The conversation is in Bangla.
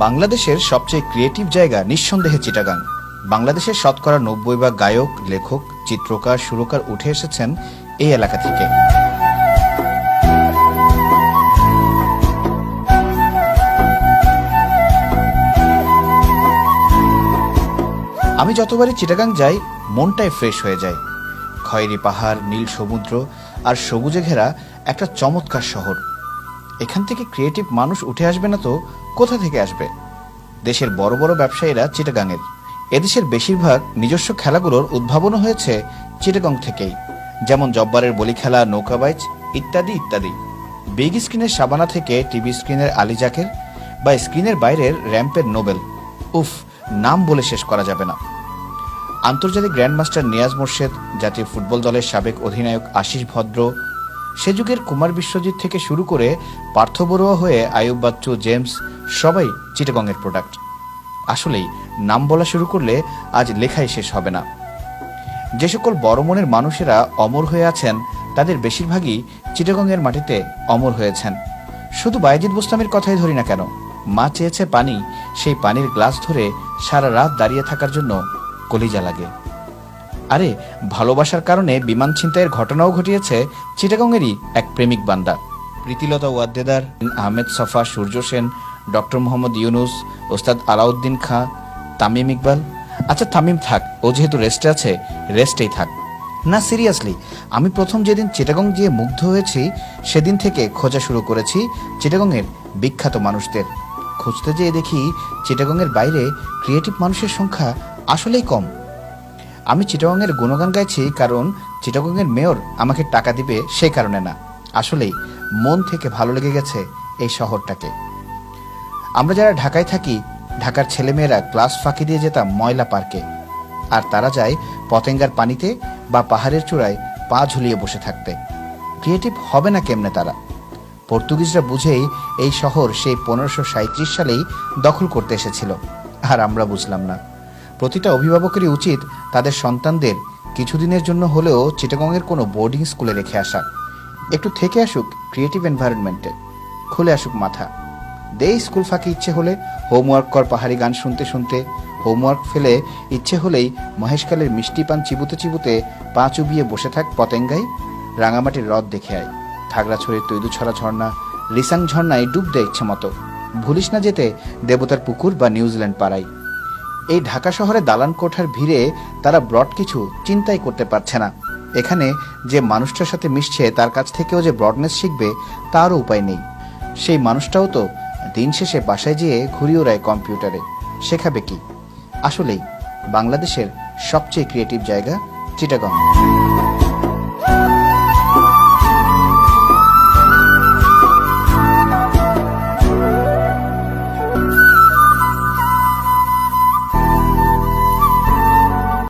বাংলাদেশের সবচেয়ে ক্রিয়েটিভ জায়গা নিঃসন্দেহে চিটাগাং। বাংলাদেশের শতকরা 90 গায়ক, লেখক, চিত্রকার, সুরকার উঠে এসেছেন এই এলাকা থেকে। আমি যতবারই চিটাগাং যাই মনটাই ফ্রেশ হয়ে যায়। খয়েরি পাহাড়, নীল সমুদ্র আর সবুজে ঘেরা একটা চমৎকার শহর। এখান থেকে ক্রিয়েটিভ মানুষ উঠে আসবে না তো কোথা থেকে আসবে? দেশের বড় বড় ব্যবসায়ীরা চিটাগাংয়ের। এদেশের বেশিরভাগ নিজস্ব খেলাগুলোর উদ্ভাবনও হয়েছে চিটাগাং থেকেই, যেমন জব্বারের বলি খেলা, নৌকাবাইজ ইত্যাদি ইত্যাদি। বিগ স্ক্রিনের শাবানা থেকে টিভি স্ক্রিনের আলী জাকের বা স্ক্রিনের বাইরের র্যাম্পের নোবেল, উফ, নাম বলে শেষ করা যাবে না। আন্তর্জাতিক গ্র্যান্ডমাস্টার নিয়াজ মোর্শেদ, জাতীয় ফুটবল দলের সাবেক অধিনায়ক আশিস ভদ্র, সে যুগের কুমার বিশ্বজিৎ থেকে শুরু করে পার্থ বড়ুয়া হয়ে আয়ুব বাচ্চু, জেমস, সবাই চিটাগংয়ের প্রোডাক্ট। আসলেই নাম বলা শুরু করলে আজ লেখাই শেষ হবে না। যে সকল বড় মনের মানুষেরা অমর হয়ে আছেন তাদের বেশিরভাগই চিটাগংয়ের মাটিতে অমর হয়েছেন। শুধু বায়েজিদ বোস্তামির কথাই ধরি না কেন, মা চেয়েছে পানি, সেই পানির গ্লাস ধরে সারা রাত দাঁড়িয়ে থাকার জন্য কলিজা লাগে। আরে ভালোবাসার কারণে বিমান ছিনতাইয়ের ঘটনাও ঘটিয়েছে চিটাগংয়েরই এক প্রেমিক বান্দা। প্রীতিলতা ওয়াদ্দেদার, আহমেদ সফা, সূর্য সেন, ডক্টর মোহাম্মদ ইউনুস, ওস্তাদ আলাউদ্দিন খাঁ, তামিম ইকবাল। আচ্ছা তামিম থাক, ও যেহেতু রেস্টে আছে রেস্টেই থাক। না সিরিয়াসলি, আমি প্রথম যেদিন চিটাগং গিয়ে মুগ্ধ হয়েছি সেদিন থেকে খোঁজা শুরু করেছি চিটাগংয়ের বিখ্যাত মানুষদের। খুঁজতে যেয়ে দেখি চিটাগংয়ের বাইরে ক্রিয়েটিভ মানুষের সংখ্যা আসলেই কম। আমি চিটাগংয়ের গুণগান গাইছি কারণ চিটাগংয়ের মেয়র আমাকে টাকা দিবে সেই কারণে না, আসলেই মন থেকে ভালো লেগে গেছে এই শহরটাকে। আমরা যারা ঢাকায় থাকি, ঢাকার ছেলেমেয়েরা ক্লাস ফাঁকি দিয়ে যেতাম ময়লা পার্কে, আর তারা যায় পতেঙ্গার পানিতে বা পাহাড়ের চূড়ায় পা ঝুলিয়ে বসে থাকতে। ক্রিয়েটিভ হবে না কেমনে তারা? পর্তুগিজরা বুঝেই এই শহর সেই 1537 সালেই দখল করতে এসেছিল, আর আমরা বুঝলাম না। প্রতিটা অভিভাবকেরই উচিত তাদের সন্তানদের কিছুদিনের জন্য হলেও চিটাগংয়ের কোনো বোর্ডিং স্কুলে রেখে আসা। একটু থেকে আসুক ক্রিয়েটিভ এনভায়রনমেন্টে, খুলে আসুক মাথা। দে স্কুল ফাঁকি ইচ্ছে হলে হোমওয়ার্ক কর পাহাড়ি গান শুনতে শুনতে, হোমওয়ার্ক ফেলে ইচ্ছে হলেই মহেশকালের মিষ্টি পান চিবুতে চিবুতে পা চুবিয়ে বসে থাক পতেঙ্গায়, রাঙামাটির হ্রদ দেখে আয়, খাগড়াছড়ির তৈদুছড়া ঝর্ণা, রিসাং ঝর্ণায় ডুব দেয় ইচ্ছে মতো। ভুলিস না যেতে দেবতার পুকুর বা নিউজিল্যান্ড পাড়ায়। এই ঢাকা শহরে দালান কোঠার ভিড়ে তারা ব্রড কিছু চিন্তাই করতে পারছে না। এখানে যে মানুষটার সাথে মিশছে তার কাছ থেকেও যে ব্রডনেস শিখবে তারও উপায় নেই। সেই মানুষটাও তো দিন শেষে বাসায় যেয়ে ঘুরি ওড়ায় কম্পিউটারে, শেখাবে কি? আসলেই বাংলাদেশের সবচেয়ে ক্রিয়েটিভ জায়গা চিটাগং।